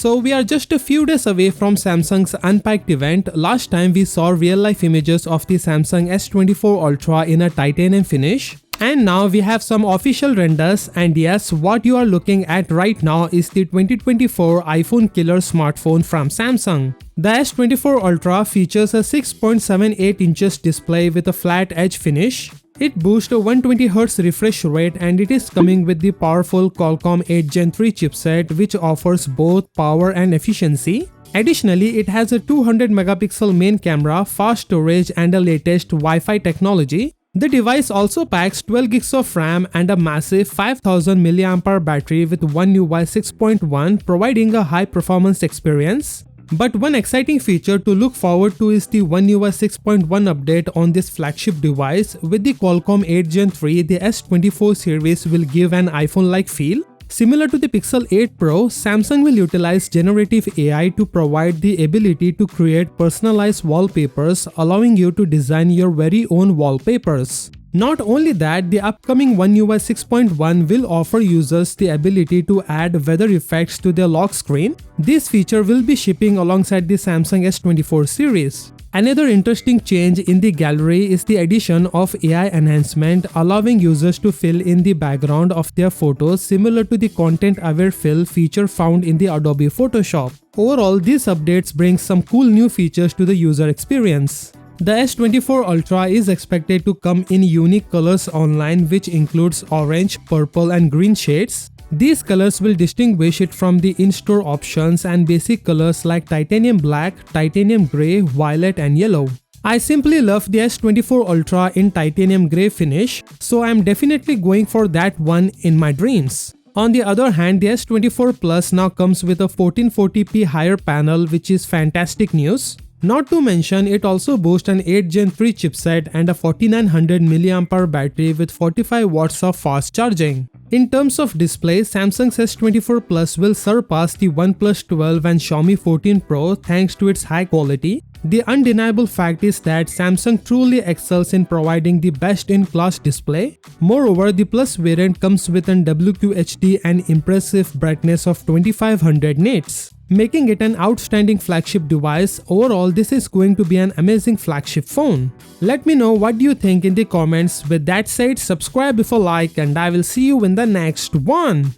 So we are just a few days away from Samsung's Unpacked event. Last time we saw real-life images of the Samsung S24 Ultra in a titanium finish. And now we have some official renders, and yes, what you are looking at right now is the 2024 iPhone killer smartphone from Samsung. The S24 Ultra features a 6.78 inches display with a flat edge finish. It boasts a 120Hz refresh rate and it is coming with the powerful Qualcomm 8 Gen 3 chipset, which offers both power and efficiency. Additionally, it has a 200 megapixel main camera, fast storage and a latest Wi-Fi technology. The device also packs 12 gigs of RAM and a massive 5000 mAh battery with One UI 6.1, providing a high performance experience. But one exciting feature to look forward to is the One UI 6.1 update on this flagship device. With the Qualcomm 8 Gen 3, the S24 series will give an iPhone-like feel. Similar to the Pixel 8 Pro, Samsung will utilize generative AI to provide the ability to create personalized wallpapers, allowing you to design your very own wallpapers. Not only that, the upcoming One UI 6.1 will offer users the ability to add weather effects to their lock screen. This feature will be shipping alongside the Samsung S24 series. Another interesting change in the gallery is the addition of AI enhancement, allowing users to fill in the background of their photos similar to the content-aware fill feature found in the Adobe Photoshop. Overall, these updates bring some cool new features to the user experience. The S24 Ultra is expected to come in unique colors online, which includes orange, purple and green shades. These colors will distinguish it from the in-store options and basic colors like titanium black, titanium grey, violet and yellow. I simply love the S24 Ultra in titanium grey finish, so I am definitely going for that one in my dreams. On the other hand, the S24 Plus now comes with a 1440p higher panel, which is fantastic news. Not to mention, it also boasts an 8 Gen 3 chipset and a 4900 mAh battery with 45 watts of fast charging. In terms of display, Samsung's S24 Plus will surpass the OnePlus 12 and Xiaomi 14 Pro thanks to its high quality. The undeniable fact is that Samsung truly excels in providing the best-in-class display. Moreover, the Plus variant comes with an WQHD and impressive brightness of 2500 nits, making it an outstanding flagship device. Overall, this is going to be an amazing flagship phone. Let me know what you think in the comments. With that said, subscribe before like, and I will see you in the next one.